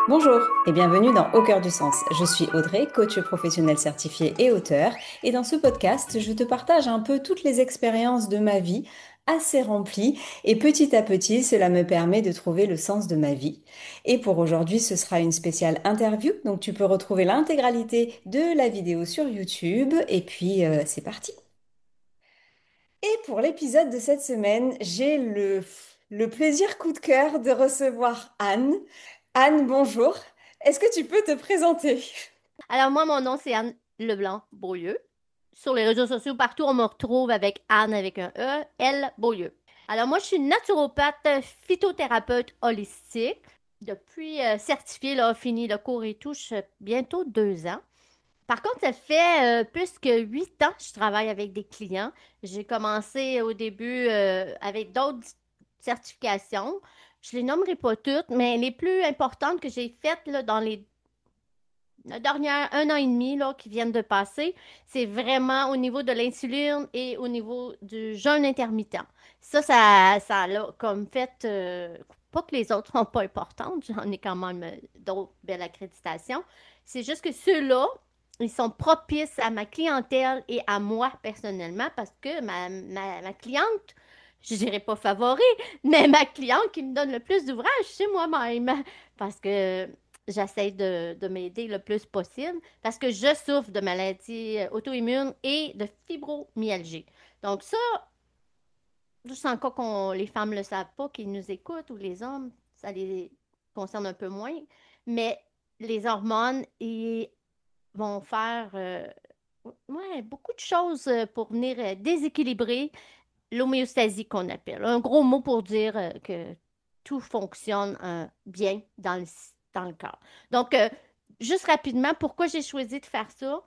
Bonjour et bienvenue dans Au cœur du sens. Je suis Audrey, coach professionnel certifié et auteur. Et dans ce podcast, je te partage un peu toutes les expériences de ma vie assez remplies. Et petit à petit, cela me permet de trouver le sens de ma vie. Et pour aujourd'hui, ce sera une spéciale interview. Donc tu peux retrouver l'intégralité de la vidéo sur YouTube. Et puis, c'est parti. Et pour l'épisode de cette semaine, j'ai le plaisir coup de cœur de recevoir Anne. Anne, bonjour. Est-ce que tu peux te présenter? Alors moi, mon nom, c'est Anne Leblanc-Beaulieu. Sur les réseaux sociaux, partout, on me retrouve avec Anne avec un E, L Beaulieu. Alors moi, je suis naturopathe, phytothérapeute holistique. Depuis certifiée, là, fini le cours et tout, je fais bientôt 2 ans. Par contre, ça fait plus que 8 ans que je travaille avec des clients. J'ai commencé au début avec d'autres certifications. Je les nommerai pas toutes, mais les plus importantes que j'ai faites là, dans les la dernière 1 an et demi là, qui viennent de passer, c'est vraiment au niveau de l'insuline et au niveau du jeûne intermittent. Ça l'a comme fait, pas que les autres sont pas importantes, j'en ai quand même d'autres belles accréditations. C'est juste que ceux-là, ils sont propices à ma clientèle et à moi personnellement parce que ma cliente, je dirais pas favori, mais ma cliente qui me donne le plus d'ouvrages, c'est moi-même. Parce que j'essaie de m'aider le plus possible parce que je souffre de maladies auto-immunes et de fibromyalgie. Donc ça, juste en cas qu'on les femmes ne le savent pas, qu'ils nous écoutent, ou les hommes, ça les concerne un peu moins. Mais les hormones, ils vont faire ouais, beaucoup de choses pour venir déséquilibrer l'homéostasie qu'on appelle. Un gros mot pour dire que tout fonctionne bien dans le corps. Donc, juste rapidement, pourquoi j'ai choisi de faire ça?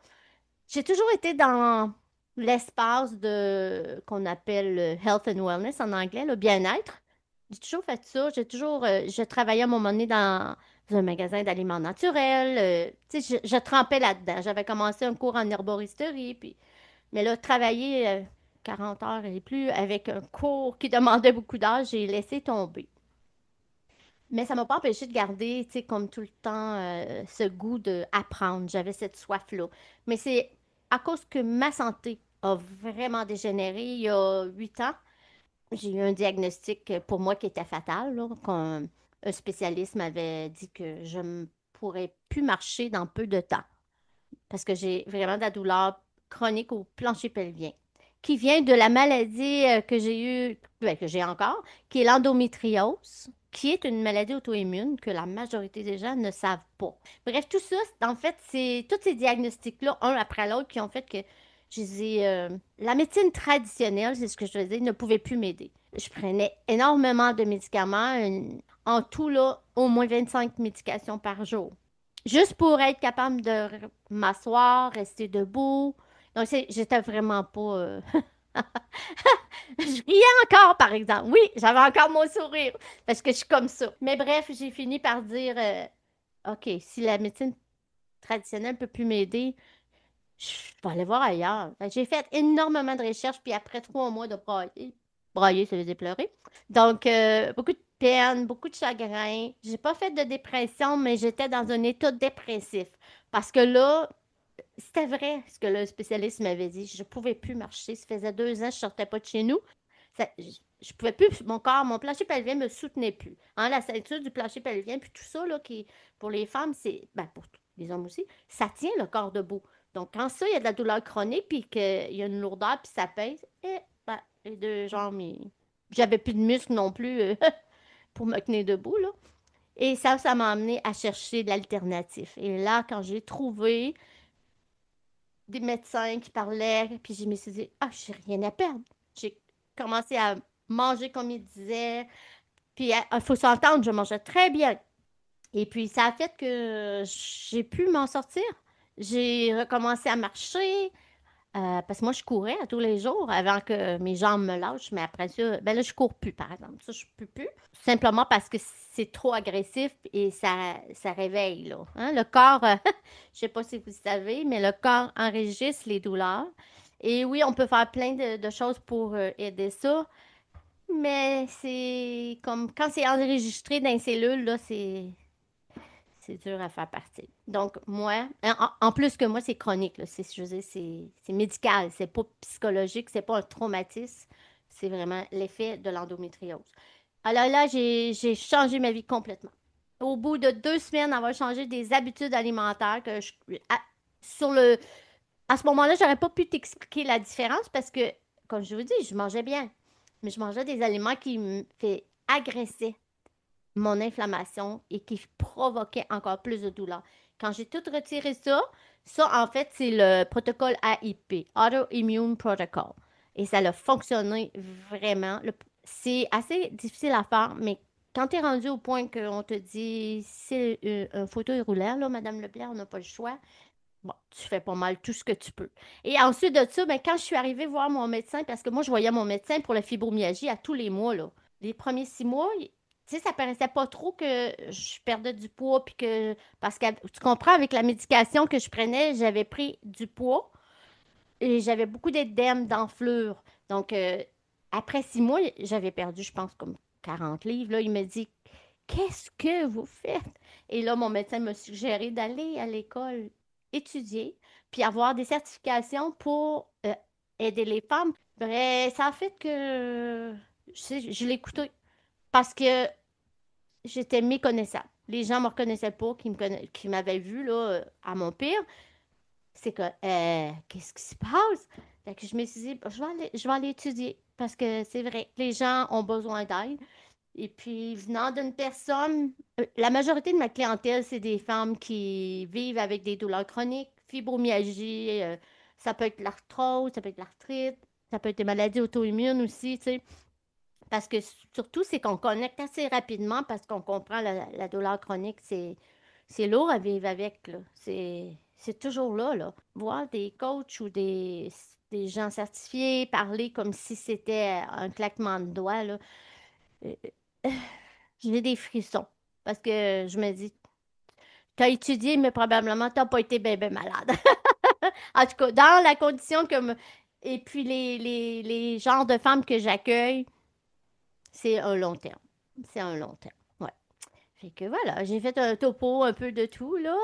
J'ai toujours été dans l'espace de qu'on appelle le health and wellness en anglais, le bien-être. J'ai toujours fait ça. Je travaillais à un moment donné dans un magasin d'aliments naturels. Tu sais, je trempais là-dedans. J'avais commencé un cours en herboristerie, mais là, travailler 40 heures et plus avec un cours qui demandait beaucoup d'heures, j'ai laissé tomber. Mais ça m'a pas empêché de garder, tu sais, comme tout le temps, ce goût d'apprendre. J'avais cette soif-là. Mais c'est à cause que ma santé a vraiment dégénéré il y a 8 ans. J'ai eu un diagnostic pour moi qui était fatal, là, un spécialiste m'avait dit que je ne pourrais plus marcher dans peu de temps parce que j'ai vraiment de la douleur chronique au plancher pelvien, qui vient de la maladie que j'ai eue, ben, que j'ai encore, qui est l'endométriose, qui est une maladie auto-immune que la majorité des gens ne savent pas. Bref, tout ça, en fait, c'est tous ces diagnostics-là, un après l'autre, qui ont fait que la médecine traditionnelle, c'est ce que je veux dire, ne pouvait plus m'aider. Je prenais énormément de médicaments, en tout, là, au moins 25 médications par jour juste pour être capable de m'asseoir, rester debout. Donc, j'étais vraiment pas. Je riais encore, par exemple. Oui, j'avais encore mon sourire parce que je suis comme ça. Mais bref, j'ai fini par dire OK, si la médecine traditionnelle ne peut plus m'aider, je vais aller voir ailleurs. Fait que j'ai fait énormément de recherches, puis après 3 mois de brailler, ça veut dire pleurer. Donc, beaucoup de peine, beaucoup de chagrin. J'ai pas fait de dépression, mais j'étais dans un état dépressif. Parce que là, c'était vrai ce que le spécialiste m'avait dit. Je pouvais plus marcher. Ça faisait 2 ans, je sortais pas de chez nous. Je pouvais plus, mon corps, mon plancher pelvien me soutenait plus. Hein, la ceinture du plancher pelvien, puis tout ça, là, qui, pour les femmes, c'est, ben, pour les hommes aussi, ça tient le corps debout. Donc, quand ça, il y a de la douleur chronique, puis qu'il y a une lourdeur, puis ça pèse, et ben, les deux jambes, j'avais plus de muscles non plus pour me tenir debout, là. Et ça m'a amené à chercher de l'alternative. Et là, quand j'ai trouvé des médecins qui parlaient, puis je me suis dit, ah, j'ai rien à perdre. J'ai commencé à manger comme ils disaient, puis il faut s'entendre, je mangeais très bien. Et puis, ça a fait que j'ai pu m'en sortir. J'ai recommencé à marcher, parce que moi, je courais à tous les jours avant que mes jambes me lâchent, mais après ça, ben là, je cours plus, par exemple. Ça, je peux plus. Simplement parce que c'est trop agressif et ça réveille, là. Hein. Le corps, je sais pas si vous savez, mais le corps enregistre les douleurs. Et oui, on peut faire plein de choses pour aider ça, mais c'est comme quand c'est enregistré dans les cellules, là, C'est dur à faire partir. Donc, moi, en plus que moi, c'est chronique, là. Je veux dire, c'est médical, c'est pas psychologique, c'est pas un traumatisme, c'est vraiment l'effet de l'endométriose. Alors là, j'ai changé ma vie complètement. Au bout de 2 semaines, d'avoir changé des habitudes alimentaires à, sur le, à ce moment-là, j'aurais pas pu t'expliquer la différence parce que, comme je vous dis, je mangeais bien, mais je mangeais des aliments qui me fait agresser mon inflammation et qui provoquait encore plus de douleur. Quand j'ai tout retiré ça, ça, en fait, c'est le protocole AIP, Autoimmune Protocol. Et ça a fonctionné vraiment. C'est assez difficile à faire, mais quand tu es rendu au point qu'on te dit c'est un fauteuil roulant, là, Madame Lepierre, on n'a pas le choix. Bon, tu fais pas mal tout ce que tu peux. Et ensuite de ça, ben, quand je suis arrivée voir mon médecin, parce que moi, je voyais mon médecin pour la fibromyalgie à tous les mois, là. Les premiers 6 mois, tu sais, ça paraissait pas trop que je perdais du poids, puis que... Parce que, tu comprends, avec la médication que je prenais, j'avais pris du poids et j'avais beaucoup d'édème, d'enflure. Donc, après 6 mois, j'avais perdu, je pense, comme 40 livres. Là, il me dit, qu'est-ce que vous faites? Et là, mon médecin m'a suggéré d'aller à l'école étudier, puis avoir des certifications pour aider les femmes. Ben, ça a fait que je l'ai écouté parce que j'étais méconnaissable. Les gens me reconnaissaient pas, qui m'avaient vu là, à mon pire. C'est que, qu'est-ce qui se passe? Fait que je me suis dit, je vais aller étudier parce que c'est vrai, les gens ont besoin d'aide. Et puis, venant d'une personne, la majorité de ma clientèle, c'est des femmes qui vivent avec des douleurs chroniques, fibromyalgie, ça peut être l'arthrose, ça peut être l'arthrite, ça peut être des maladies auto-immunes aussi, tu sais. Parce que surtout, c'est qu'on connecte assez rapidement parce qu'on comprend la douleur chronique, c'est lourd à vivre avec, là. C'est toujours là, là. Voir des coachs ou des gens certifiés parler comme si c'était un claquement de doigts, là. euh, j'ai des frissons parce que je me dis, t'as étudié, mais probablement t'as pas été bien malade. En tout cas, dans la condition que... Et puis les genres de femmes que j'accueille, c'est un long terme. C'est un long terme. Ouais. Fait que voilà, j'ai fait un topo un peu de tout, là.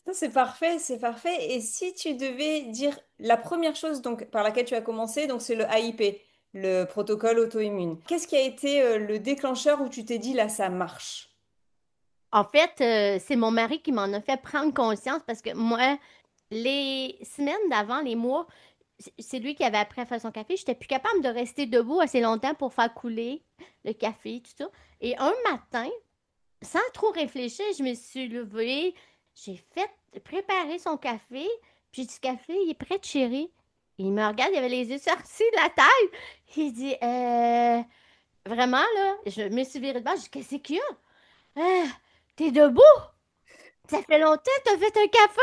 Ça, c'est parfait, c'est parfait. Et si tu devais dire la première chose donc, par laquelle tu as commencé, donc c'est le AIP, le protocole auto-immune. Qu'est-ce qui a été le déclencheur où tu t'es dit là, ça marche? En fait, c'est mon mari qui m'en a fait prendre conscience parce que moi, les semaines d'avant, les mois, c'est lui qui avait appris à faire son café. J'étais plus capable de rester debout assez longtemps pour faire couler le café, tout ça. Et un matin, sans trop réfléchir, je me suis levée, j'ai fait préparer son café, puis du café, il est prêt de chéri. Il me regarde, il avait les yeux sortis de la taille. Il dit, vraiment, là, je me suis virée de base, je dis, qu'est-ce qu'il y a? Ah, t'es debout? Ça fait longtemps que t'as fait un café.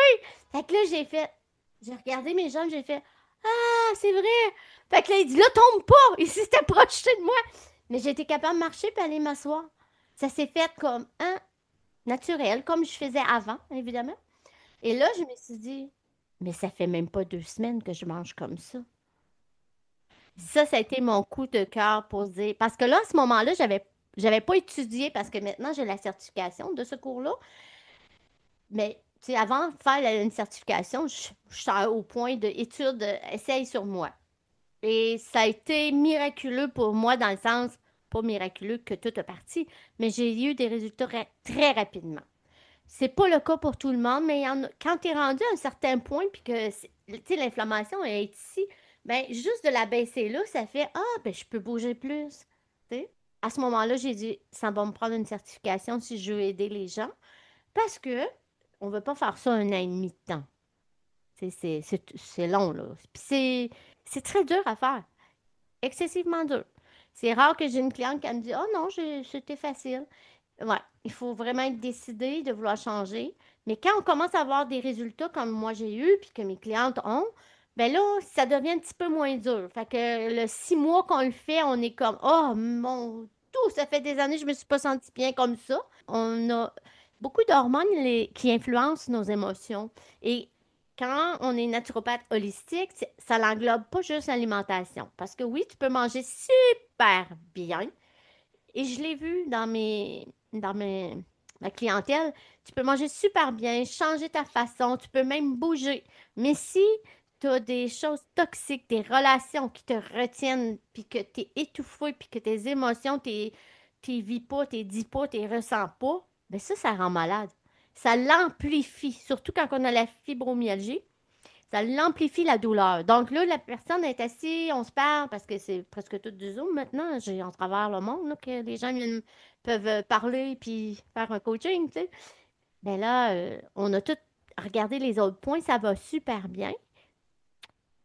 Fait que là, j'ai regardé mes jambes, j'ai fait, ah, c'est vrai. Fait que là, il dit, là, tombe pas. Il s'était projeté de moi. Mais j'ai été capable de marcher puis aller m'asseoir. Ça s'est fait comme, hein, naturel, comme je faisais avant, évidemment. Et là, je me suis dit, mais ça fait même pas 2 semaines que je mange comme ça. Ça a été mon coup de cœur pour dire. Parce que là, à ce moment-là, j'avais pas étudié parce que maintenant, j'ai la certification de ce cours-là. Mais tu sais, avant de faire une certification, je suis au point d'étude, essaye sur moi. Et ça a été miraculeux pour moi dans le sens, pas miraculeux que tout est parti, mais j'ai eu des résultats très rapidement. C'est pas le cas pour tout le monde, mais quand tu es rendu à un certain point, puis que tu sais, l'inflammation est ici, ben juste de la baisser là, ça fait ah, ben je peux bouger plus. Tu sais. À ce moment-là, j'ai dit, ça va me prendre une certification si je veux aider les gens, parce que on veut pas faire ça un an et demi de temps. C'est long, là. Puis c'est très dur à faire, excessivement dur. C'est rare que j'ai une cliente qui me dit, oh non, c'était facile. Ouais, il faut vraiment être décidé de vouloir changer. Mais quand on commence à avoir des résultats comme moi j'ai eu, puis que mes clientes ont, ben là, ça devient un petit peu moins dur. Fait que le 6 mois qu'on le fait, on est comme, oh mon tout, ça fait des années que je me suis pas sentie bien comme ça. On a beaucoup d'hormones qui influencent nos émotions. Et quand on est naturopathe holistique, ça n'englobe pas juste l'alimentation. Parce que oui, tu peux manger super bien. Et je l'ai vu dans mes la clientèle, tu peux manger super bien, changer ta façon, tu peux même bouger. Mais si tu as des choses toxiques, des relations qui te retiennent, puis que tu es étouffé, puis que tes émotions, t'es vis pas, t'es dis pas, t'es ressens pas, ben ça rend malade. Ça l'amplifie, surtout quand on a la fibromyalgie. Ça l'amplifie la douleur. Donc là, la personne est assise, on se parle, parce que c'est presque tout du Zoom maintenant. J'ai en travers le monde là, que les gens peuvent parler puis faire un coaching, tu sais. Ben là, on a tout regardé les autres points, ça va super bien,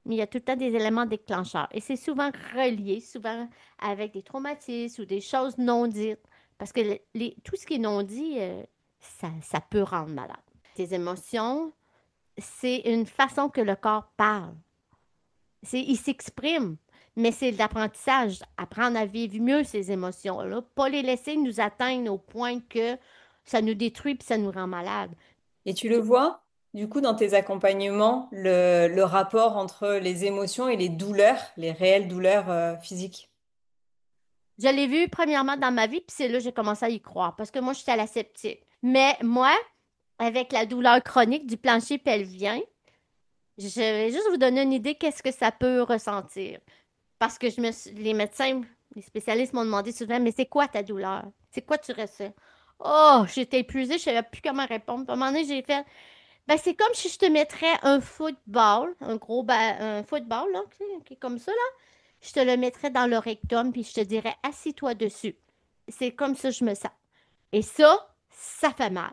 mais il y a tout le temps des éléments déclencheurs. Et c'est souvent relié, souvent avec des traumatismes ou des choses non dites. Parce que tout ce qui est non dit, ça peut rendre malade. Tes émotions, c'est une façon que le corps parle. Il s'exprime, mais c'est de l'apprentissage. Apprendre à vivre mieux ces émotions-là. Pas les laisser nous atteindre au point que ça nous détruit puis ça nous rend malade. Et tu le vois, du coup, dans tes accompagnements, le rapport entre les émotions et les douleurs, les réelles douleurs physiques. Je l'ai vu premièrement dans ma vie, puis c'est là que j'ai commencé à y croire, parce que moi, j'étais à la sceptique. Mais moi, avec la douleur chronique du plancher pelvien, je vais juste vous donner une idée qu'est-ce que ça peut ressentir. Parce que les médecins, les spécialistes m'ont demandé souvent, mais c'est quoi ta douleur? C'est quoi tu ressens? Oh, j'étais épuisée, je savais plus comment répondre. Puis à un moment donné, j'ai fait, ben c'est comme si je te mettrais un football, un football, là, qui est comme ça, là. Je te le mettrais dans le rectum, puis je te dirais, assis-toi dessus. C'est comme ça que je me sens. Et ça fait mal.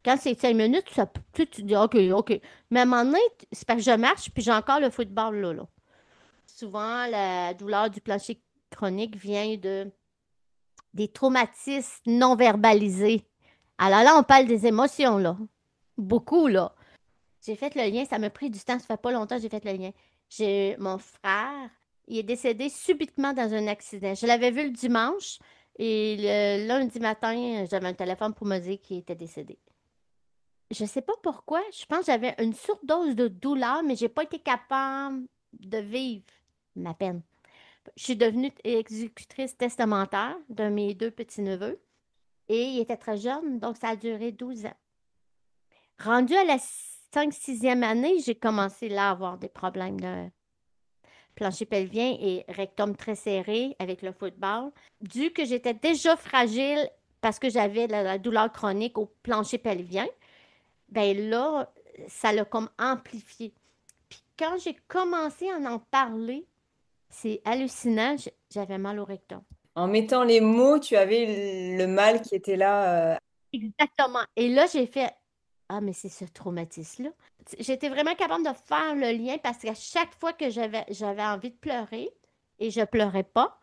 Quand c'est 5 minutes, tu dis, OK, OK. Mais à un moment donné, c'est parce que je marche, puis j'ai encore le football là, là. Souvent, la douleur du plancher chronique vient des traumatismes non verbalisés. Alors là, on parle des émotions, là. Beaucoup, là. J'ai fait le lien, ça m'a pris du temps, ça fait pas longtemps que j'ai fait le lien. Mon frère, il est décédé subitement dans un accident. Je l'avais vu le dimanche et le lundi matin, j'avais un téléphone pour me dire qu'il était décédé. Je sais pas pourquoi, je pense que j'avais une surdose de douleur, mais j'ai pas été capable de vivre ma peine. Je suis devenue exécutrice testamentaire de mes deux petits-neveux et il était très jeune, donc ça a duré 12 ans. Rendue à la 5e année, j'ai commencé là à avoir des problèmes de plancher pelvien et rectum très serré avec le football. Dû que j'étais déjà fragile parce que j'avais la douleur chronique au plancher pelvien, ben là, ça l'a comme amplifié. Puis quand j'ai commencé à en parler, c'est hallucinant, j'avais mal au rectum. En mettant les mots, tu avais le mal qui était là. Exactement. Et là, j'ai fait, ah, mais c'est ce traumatisme-là. J'étais vraiment capable de faire le lien parce qu'à chaque fois que j'avais envie de pleurer et je pleurais pas,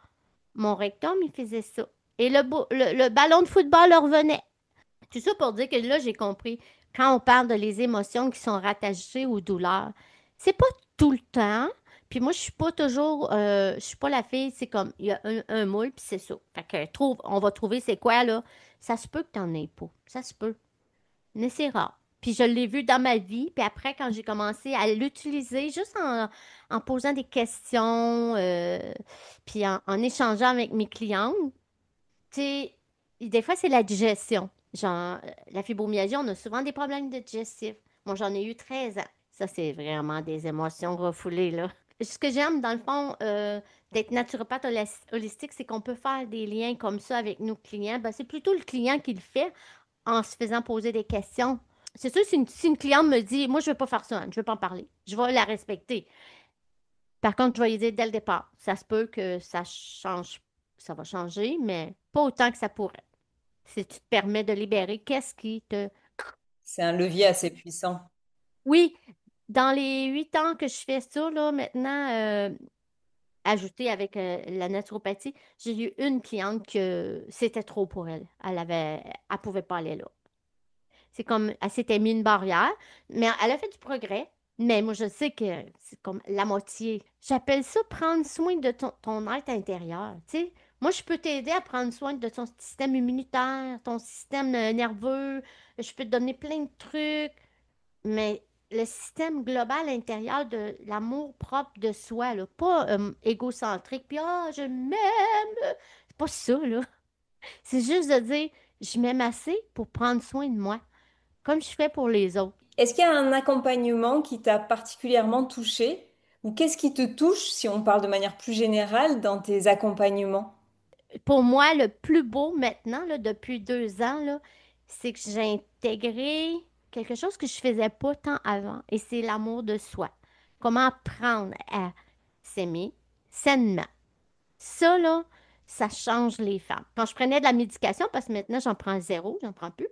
mon rectum, il faisait ça. Et le ballon de football revenait. Tout ça pour dire que là, j'ai compris. Quand on parle de les émotions qui sont rattachées aux douleurs, c'est pas tout le temps. Puis moi, je suis pas toujours, je suis pas la fille, c'est comme, il y a un moule, puis c'est ça. Fait que on va trouver c'est quoi, là. Ça se peut que t'en aies pas. Ça se peut. Mais c'est rare. Puis je l'ai vu dans ma vie. Puis après, quand j'ai commencé à l'utiliser, juste en posant des questions, puis en échangeant avec mes clientes, tu sais, des fois, c'est la digestion. Genre, la fibromyalgie, on a souvent des problèmes digestifs. Moi, j'en ai eu 13 ans. Ça, c'est vraiment des émotions refoulées, là. Ce que j'aime, dans le fond, d'être naturopathe holistique, c'est qu'on peut faire des liens comme ça avec nos clients. Ben, c'est plutôt le client qui le fait en se faisant poser des questions. C'est sûr, si une cliente me dit, moi, je veux pas faire ça, Anne, je veux pas en parler, je vais la respecter. Par contre, je vais lui dire dès le départ, ça se peut que ça change, ça va changer, mais pas autant que ça pourrait. Si tu te permets de libérer, qu'est-ce qui te... C'est un levier assez puissant. Oui, dans les 8 ans que je fais ça, là, maintenant, ajouté avec la naturopathie, j'ai eu une cliente que c'était trop pour elle. Elle pouvait pas aller là. C'est comme, elle s'était mis une barrière, mais elle a fait du progrès. Mais moi, je sais que c'est comme la moitié. J'appelle ça prendre soin de ton être intérieur. Tu sais, moi, je peux t'aider à prendre soin de ton système immunitaire, ton système nerveux. Je peux te donner plein de trucs. Mais le système global intérieur de l'amour propre de soi, là, pas égocentrique, puis ah, je m'aime. C'est pas ça, là. C'est juste de dire, Je m'aime assez pour prendre soin de moi, comme je fais pour les autres. Est-ce qu'il y a un accompagnement qui t'a particulièrement touché? Ou qu'est-ce qui te touche, si on parle de manière plus générale, dans tes accompagnements? Pour moi, le plus beau maintenant, là, depuis 2 ans, là, c'est que j'ai intégré quelque chose que je faisais pas tant avant, et c'est l'amour de soi. Comment apprendre à s'aimer sainement. Ça, là, ça change les femmes. Quand je prenais de la médication, parce que maintenant, j'en prends zéro, j'en prends plus,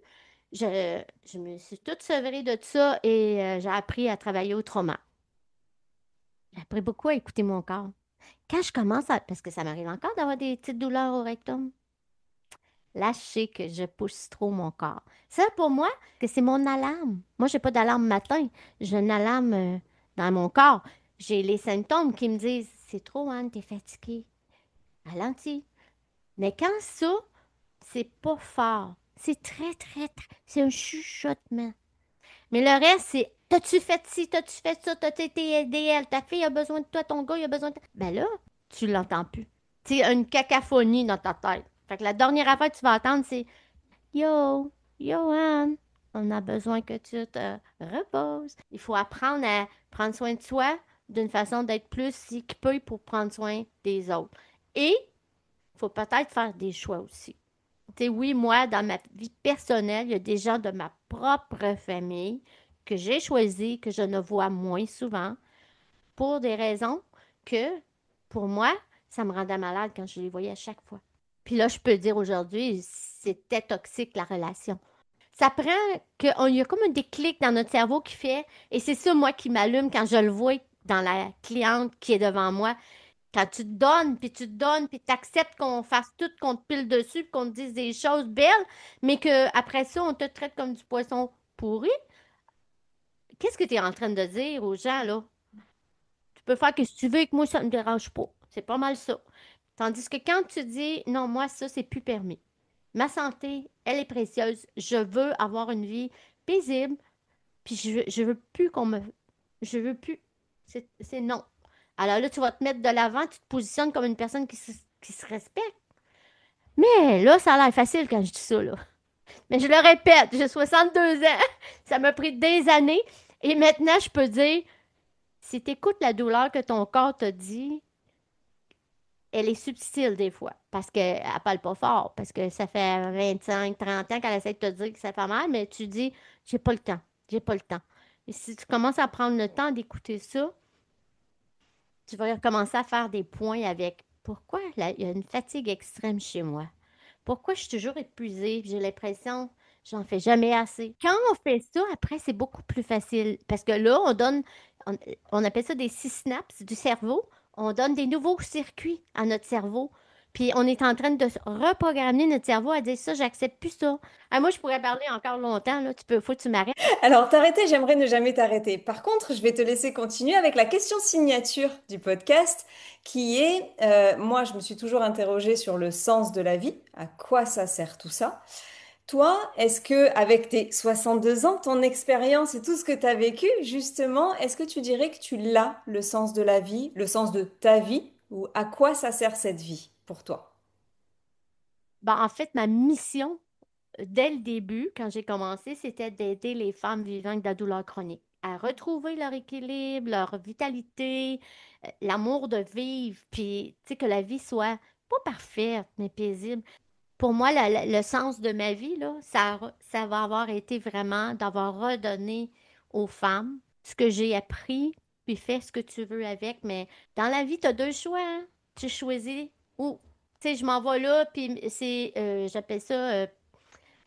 je me suis toute sevrée de ça et j'ai appris à travailler autrement. J'ai appris beaucoup à écouter mon corps. Quand je commence à... Parce que ça m'arrive encore d'avoir des petites douleurs au rectum. Lâcher que je pousse trop mon corps. Ça, pour moi, que c'est mon alarme. Moi, j'ai pas d'alarme matin. J'ai une alarme dans mon corps. J'ai les symptômes qui me disent, c'est trop, Anne, t'es fatiguée. Ralentis. Mais quand ça, c'est pas fort. C'est c'est un chuchotement. Mais le reste, c'est, t'as-tu fait ci, t'as-tu fait ça, t'as-tu été aidé, elle, ta fille a besoin de toi, ton gars, il a besoin de toi. Ben là, tu l'entends plus. C'est une cacophonie dans ta tête. Fait que la dernière affaire que tu vas entendre, c'est Yo, Johan, on a besoin que tu te reposes. Il faut apprendre à prendre soin de soi d'une façon d'être plus équipé pour prendre soin des autres. Et il faut peut-être faire des choix aussi. Tu sais, oui, moi, dans ma vie personnelle, il y a des gens de ma propre famille que j'ai choisis, que je ne vois moins souvent, pour des raisons que, pour moi, ça me rendait malade quand je les voyais à chaque fois. Puis là, je peux dire aujourd'hui, c'était toxique la relation. Ça prend qu'il y a comme un déclic dans notre cerveau qui fait, et c'est ça, moi, qui m'allume quand je le vois dans la cliente qui est devant moi. Quand tu te donnes, puis tu acceptes qu'on fasse tout, qu'on te pile dessus, puis qu'on te dise des choses belles, mais qu'après ça, on te traite comme du poisson pourri, qu'est-ce que tu es en train de dire aux gens, là? Tu peux faire ce que tu veux avec moi, ça ne me dérange pas. C'est pas mal ça. Tandis que quand tu dis, non, moi, ça, c'est plus permis. Ma santé, elle est précieuse. Je veux avoir une vie paisible, puis je veux plus qu'on me... Je veux plus. C'est non. Alors là, tu vas te mettre de l'avant, tu te positionnes comme une personne qui se respecte. Mais là, ça a l'air facile quand je dis ça, là. Mais je le répète, j'ai 62 ans. Ça m'a pris des années. Et maintenant, je peux dire, si tu écoutes la douleur que ton corps te dit, elle est subtile des fois. Parce qu'elle parle pas fort. Parce que ça fait 25, 30 ans qu'elle essaie de te dire que ça fait mal, mais tu dis, j'ai pas le temps. J'ai pas le temps. Et si tu commences à prendre le temps d'écouter ça, tu vas commencer à faire des points avec pourquoi il y a une fatigue extrême chez moi. Pourquoi je suis toujours épuisée? J'ai l'impression j'en fais jamais assez. Quand on fait ça, après, c'est beaucoup plus facile. Parce que là, on, on appelle ça des six synapses du cerveau. On donne des nouveaux circuits à notre cerveau. Puis on est en train de reprogrammer notre cerveau à dire ça, j'accepte plus ça. Ah, moi, je pourrais parler encore longtemps, là. Faut que tu m'arrêtes. Alors, t'arrêter, j'aimerais ne jamais t'arrêter. Par contre, je vais te laisser continuer avec la question signature du podcast, qui est, moi, je me suis toujours interrogée sur le sens de la vie, à quoi ça sert tout ça. Toi, est-ce que, avec tes 62 ans, ton expérience et tout ce que tu as vécu, justement, est-ce que tu dirais que tu l'as, le sens de la vie, le sens de ta vie, ou à quoi ça sert cette vie pour toi? Ben, en fait, ma mission, dès le début, quand j'ai commencé, c'était d'aider les femmes vivant avec de la douleur chronique à retrouver leur équilibre, leur vitalité, l'amour de vivre, puis tu sais, que la vie soit pas parfaite, mais paisible. Pour moi, le sens de ma vie, là, ça va avoir été vraiment d'avoir redonné aux femmes ce que j'ai appris, puis fais ce que tu veux avec. Mais dans la vie, tu as deux choix, hein. Tu choisis ou, tu sais, je m'en vais là, puis j'appelle ça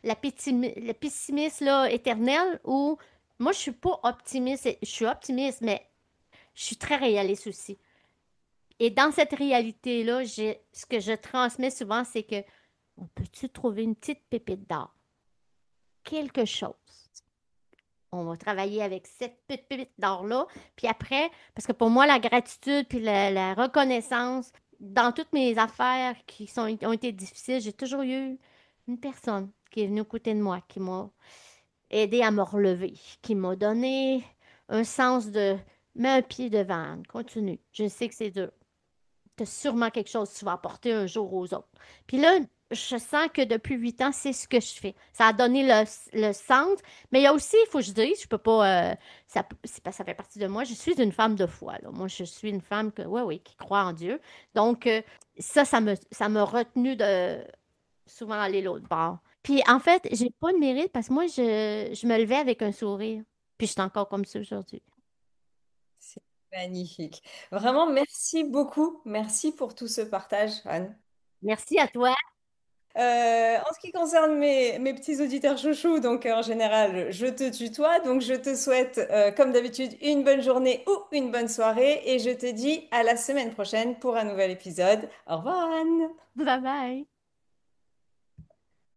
le pessimisme là, éternel, ou moi, je suis pas optimiste, je suis optimiste, mais je suis très réaliste aussi. Et dans cette réalité-là, ce que je transmets souvent, c'est que on peut-tu trouver une petite pépite d'or? Quelque chose. On va travailler avec cette petite pépite d'or-là. Puis après, parce que pour moi, la gratitude puis la reconnaissance, dans toutes mes affaires ont été difficiles, j'ai toujours eu une personne qui est venue aux côtés de moi, qui m'a aidé à me relever, qui m'a donné un sens de mets un pied devant, continue. Je sais que c'est dur. Tu as sûrement quelque chose que tu vas apporter un jour aux autres. Puis là, je sens que depuis 8 ans, c'est ce que je fais. Ça a donné le centre, mais il y a aussi, il faut que je dise, je peux pas, ça fait partie de moi. Je suis une femme de foi, là. Moi, je suis une femme ouais, oui, qui croit en Dieu. Donc, ça m'a retenu de souvent aller l'autre bord. Puis, en fait, j'ai pas de mérite parce que moi, je me levais avec un sourire. Puis, je suis encore comme ça aujourd'hui. C'est magnifique. Vraiment, merci beaucoup. Merci pour tout ce partage, Anne. Merci à toi. En ce qui concerne mes petits auditeurs chouchous, donc en général, je te tutoie. Donc, je te souhaite, comme d'habitude, une bonne journée ou une bonne soirée. Et je te dis à la semaine prochaine pour un nouvel épisode. Au revoir, Anne. Bye bye.